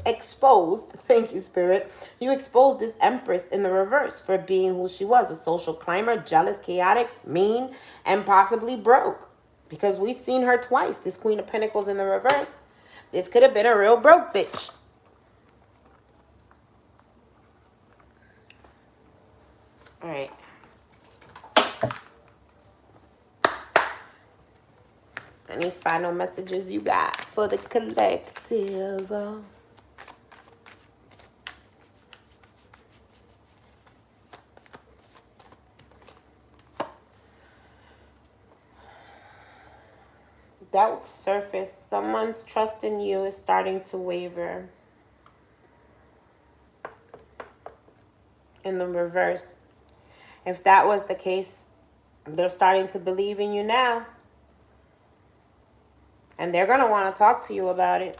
exposed, thank you, Spirit, you exposed this Empress in the reverse for being who she was, a social climber, jealous, chaotic, mean, and possibly broke. Because we've seen her twice, this Queen of Pentacles in the reverse. This could have been a real broke bitch. All right. Any final messages you got for the collective? Doubt surface. Someone's trust in you is starting to waver. In the reverse. If that was the case, they're starting to believe in you now. And they're going to want to talk to you about it.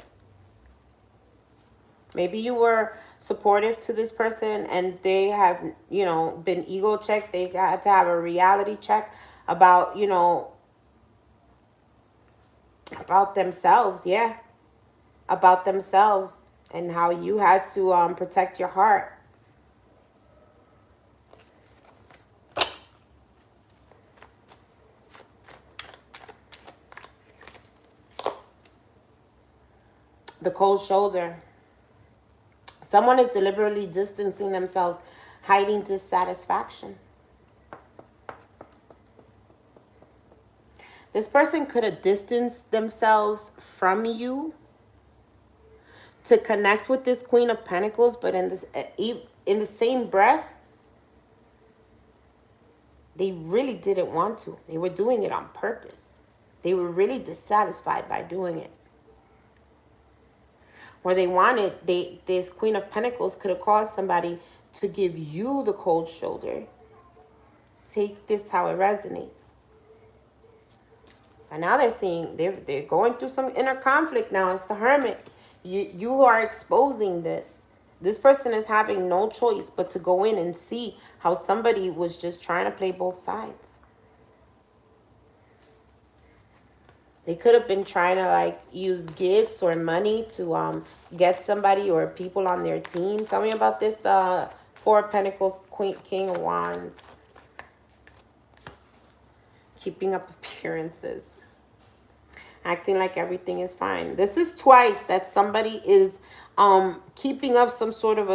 Maybe you were supportive to this person and they have, been ego checked. They had to have a reality check about, about themselves. Yeah. About themselves and how you had to protect your heart. The cold shoulder. Someone is deliberately distancing themselves, hiding dissatisfaction. This person could have distanced themselves from you to connect with this Queen of Pentacles, but in the same breath, they really didn't want to. They were doing it on purpose. They were really dissatisfied by doing it. Or they wanted, this Queen of Pentacles could have caused somebody to give you the cold shoulder. Take this how it resonates. And now they're seeing, they're going through some inner conflict now. It's the Hermit. You are exposing this. This person is having no choice but to go in and see how somebody was just trying to play both sides. They could have been trying to like use gifts or money to get somebody or people on their team. Tell me about this Four of Pentacles, King of Wands. Keeping up appearances. Acting like everything is fine. This is twice that somebody is keeping up some sort of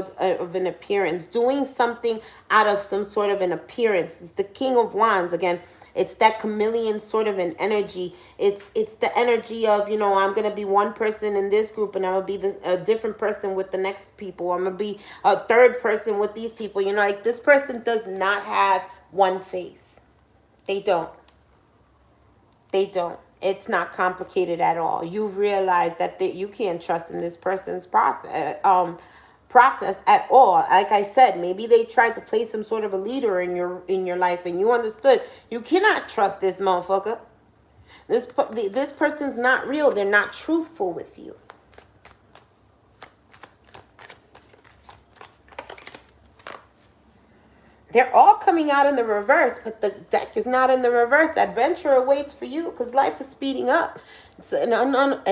an appearance, doing something out of some sort of an appearance. It's the King of Wands again. It's that chameleon sort of an energy. It's the energy of, you know, I'm gonna be one person in this group and I'm gonna be a different person with the next people. I'm gonna be a third person with these people. You know, like this person does not have one face. They don't. They don't. It's not complicated at all. You've realized that you can't trust in this person's process at all. Like I said, maybe they tried to play some sort of a leader in your life, and you understood you cannot trust this motherfucker. This person's not real. They're not truthful with you. They're all coming out in the reverse, but the deck is not in the reverse. Adventure awaits for you because life is speeding up. It's an unknown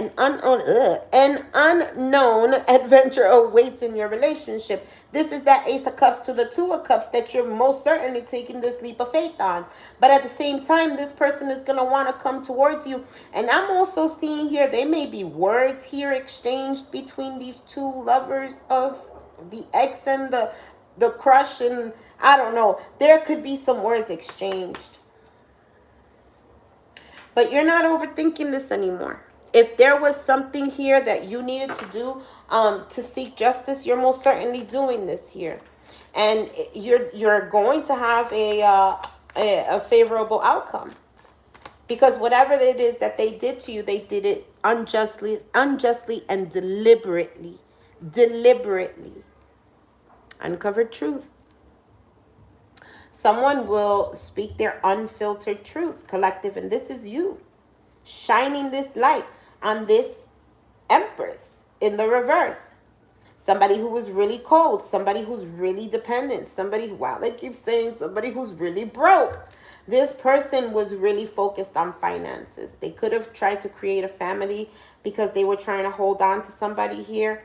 adventure awaits in your relationship. This is that Ace of Cups to the Two of Cups that you're most certainly taking this leap of faith on. But at the same time, this person is going to want to come towards you. And I'm also seeing here, there may be words here exchanged between these two lovers of the ex and the crush, and I don't know. There could be some words exchanged. But you're not overthinking this anymore. If there was something here that you needed to do to seek justice, you're most certainly doing this here. And you're going to have a favorable outcome. Because whatever it is that they did to you, they did it unjustly and deliberately. Uncovered truth. Someone will speak their unfiltered truth, collective, and this is you shining this light on this Empress in the reverse. Somebody who was really cold, somebody who's really dependent, somebody, wow, they keep saying somebody who's really broke. This person was really focused on finances. They could have tried to create a family because they were trying to hold on to somebody here.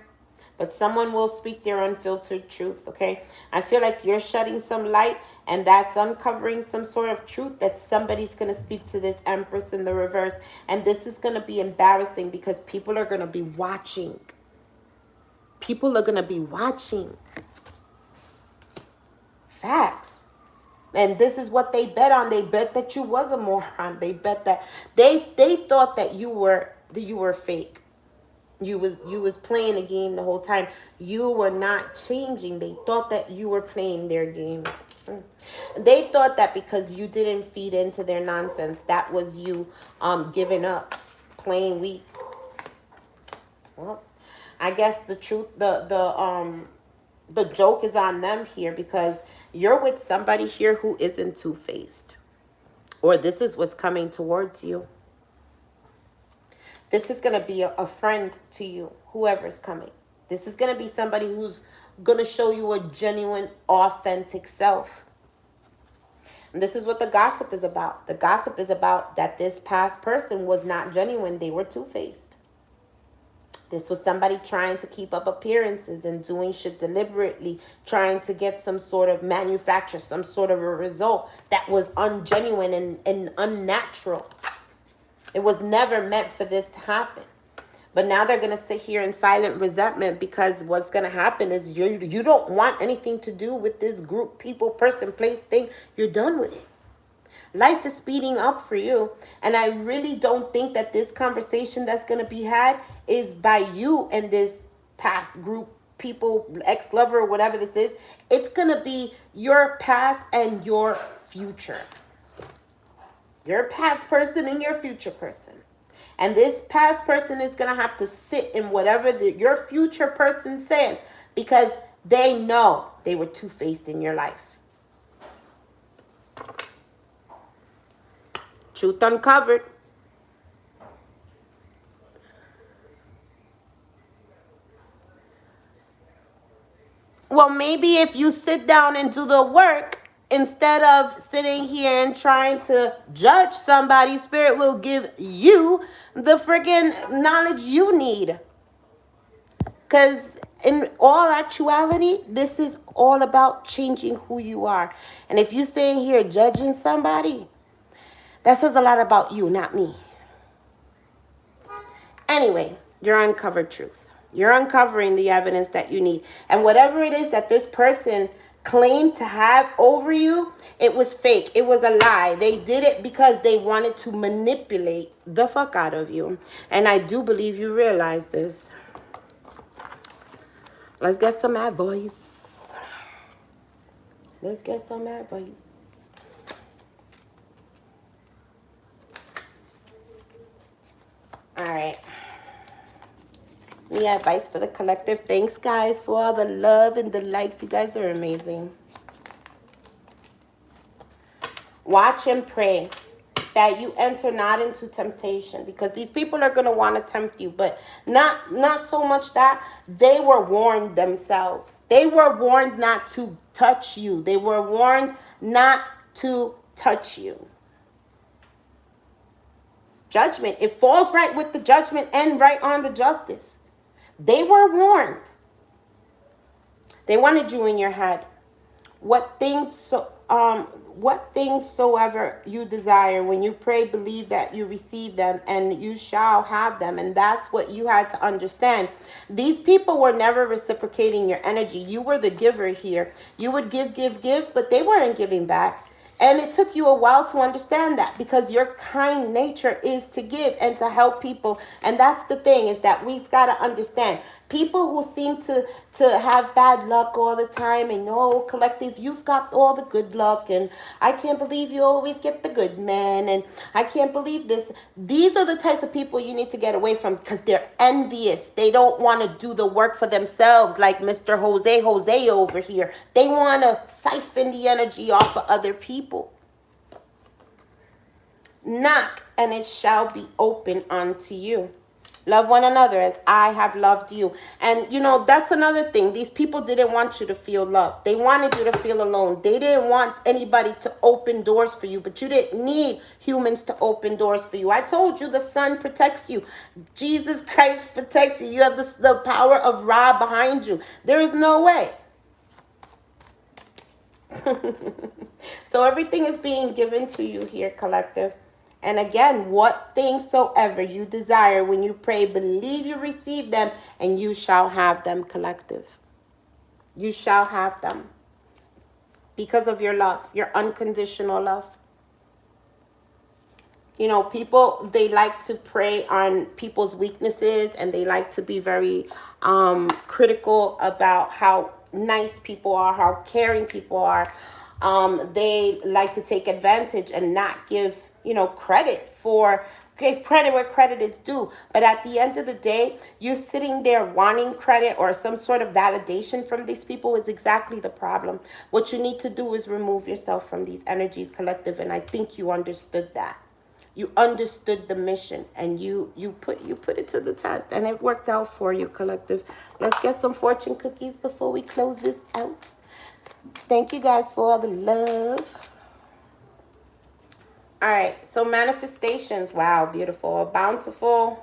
But someone will speak their unfiltered truth, okay? I feel like you're shedding some light, and that's uncovering some sort of truth that somebody's going to speak to this Empress in the reverse. And this is going to be embarrassing because people are going to be watching. People are going to be watching. Facts. And this is what they bet on. They bet that you was a moron. They bet that they thought that you were fake. You was playing a game the whole time. You were not changing. They thought that you were playing their game. They thought that because you didn't feed into their nonsense, that was you giving up, playing weak. Well, I guess the truth, the joke is on them here because you're with somebody here who isn't two-faced. Or this is what's coming towards you. This is going to be a friend to you, whoever's coming. This is going to be somebody who's going to show you a genuine, authentic self. And this is what the gossip is about. The gossip is about that this past person was not genuine. They were two-faced. This was somebody trying to keep up appearances and doing shit deliberately, trying to get some sort of manufacture, some sort of a result that was ungenuine and unnatural. It was never meant for this to happen. But now they're going to sit here in silent resentment, because what's going to happen is you don't want anything to do with this group, people, person, place, thing. You're done with it. Life is speeding up for you. And I really don't think that this conversation that's going to be had is by you and this past group, people, ex-lover, whatever this is. It's going to be your past and your future. Your past person and your future person. And this past person is going to have to sit in whatever your future person says, because they know they were two-faced in your life. Truth uncovered. Well, maybe if you sit down and do the work, instead of sitting here and trying to judge somebody, Spirit will give you the freaking knowledge you need. Because in all actuality, this is all about changing who you are. And if you're sitting here judging somebody, that says a lot about you, not me. Anyway, you're uncovered truth. You're uncovering the evidence that you need. And whatever it is that this person claimed to have over you, it was fake. It was a lie. They did it because they wanted to manipulate the fuck out of you. And I do believe you realize this. Let's get some advice. Let's get some advice. All right. Any advice for the collective? Thanks, guys, for all the love and the likes. You guys are amazing. Watch and pray that you enter not into temptation, because these people are going to want to tempt you, but not so much that. They were warned themselves. They were warned not to touch you. They were warned not to touch you. Judgment. It falls right with the judgment and right on the justice. They were warned. They wanted you in your head. What things soever you desire, when you pray, believe that you receive them, and you shall have them. And that's what you had to understand. These people were never reciprocating your energy. You were the giver here. You would give, but they weren't giving back. And it took you a while to understand that, because your kind nature is to give and to help people. And that's the thing, is that we've got to understand. People who seem to have bad luck all the time, and no, collective, you've got all the good luck, and I can't believe you always get the good man, and I can't believe this. These are the types of people you need to get away from, because they're envious. They don't want to do the work for themselves, like Mr. Jose over here. They want to siphon the energy off of other people. Knock, and it shall be open unto you. Love one another as I have loved you. And, you know, that's another thing. These people didn't want you to feel loved. They wanted you to feel alone. They didn't want anybody to open doors for you. But you didn't need humans to open doors for you. I told you the sun protects you. Jesus Christ protects you. You have the power of Ra behind you. There is no way. So everything is being given to you here, collective. And again, what things soever you desire, when you pray, believe you receive them, and you shall have them, collective. You shall have them. Because of your love, your unconditional love. You know, people, they like to prey on people's weaknesses, and they like to be very critical about how nice people are, how caring people are. They like to take advantage and not give, you know, give credit where credit is due. But at the end of the day, you sitting there wanting credit or some sort of validation from these people is exactly the problem. What you need to do is remove yourself from these energies, collective. And I think you understood that. You understood the mission, and you put it to the test, and it worked out for you, collective. Let's get some fortune cookies before we close this out. Thank you guys for all the love. All right, so manifestations. Wow, beautiful. A bountiful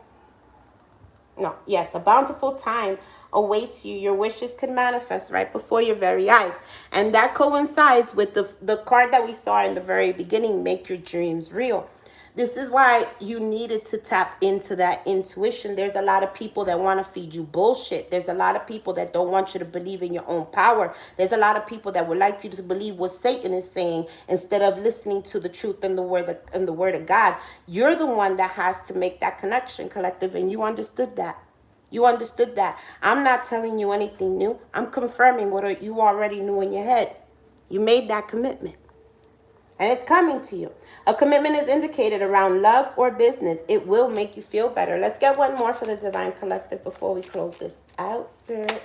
time awaits you. Your wishes can manifest right before your very eyes. And that coincides with the card that we saw in the very beginning, make your dreams real. This is why you needed to tap into that intuition. There's a lot of people that want to feed you bullshit. There's a lot of people that don't want you to believe in your own power. There's a lot of people that would like you to believe what Satan is saying instead of listening to the truth and the word of God. You're the one that has to make that connection, collective, and you understood that. You understood that. I'm not telling you anything new. I'm confirming what you already knew in your head. You made that commitment. And it's coming to you. A commitment is indicated around love or business. It will make you feel better. Let's get one more for the Divine Collective before we close this out, Spirit.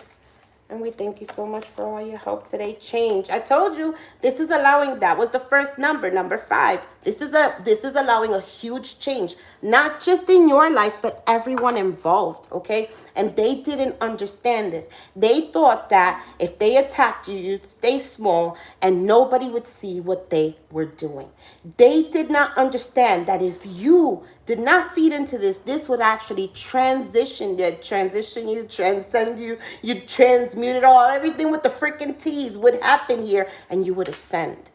And we thank you so much for all your help today. Change. I told you this is allowing, that was the first number, number 5. This is allowing a huge change, not just in your life, but everyone involved, okay? And they didn't understand this. They thought that if they attacked you, you'd stay small and nobody would see what they were doing. They did not understand that if you did not feed into this, this would actually transcend you, transcend you, you transmute it all, everything with the freaking T's would happen here, and you would ascend.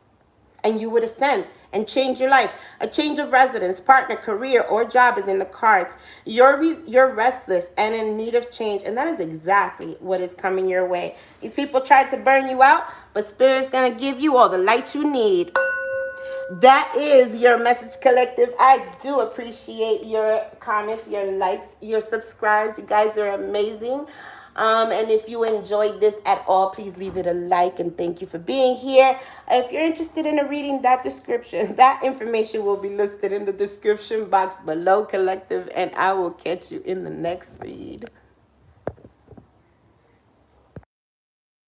And you would ascend and change your life. A change of residence, partner, career, or job is in the cards. You're restless and in need of change, and that is exactly what is coming your way. These people tried to burn you out, but Spirit's going to give you all the light you need. That is your message, collective. I do appreciate your comments, your likes, your subscribes. You guys are amazing. And if you enjoyed this at all, please leave it a like, and thank you for being here. If you're interested in reading that description, that information will be listed in the description box below, collective, and I will catch you in the next read.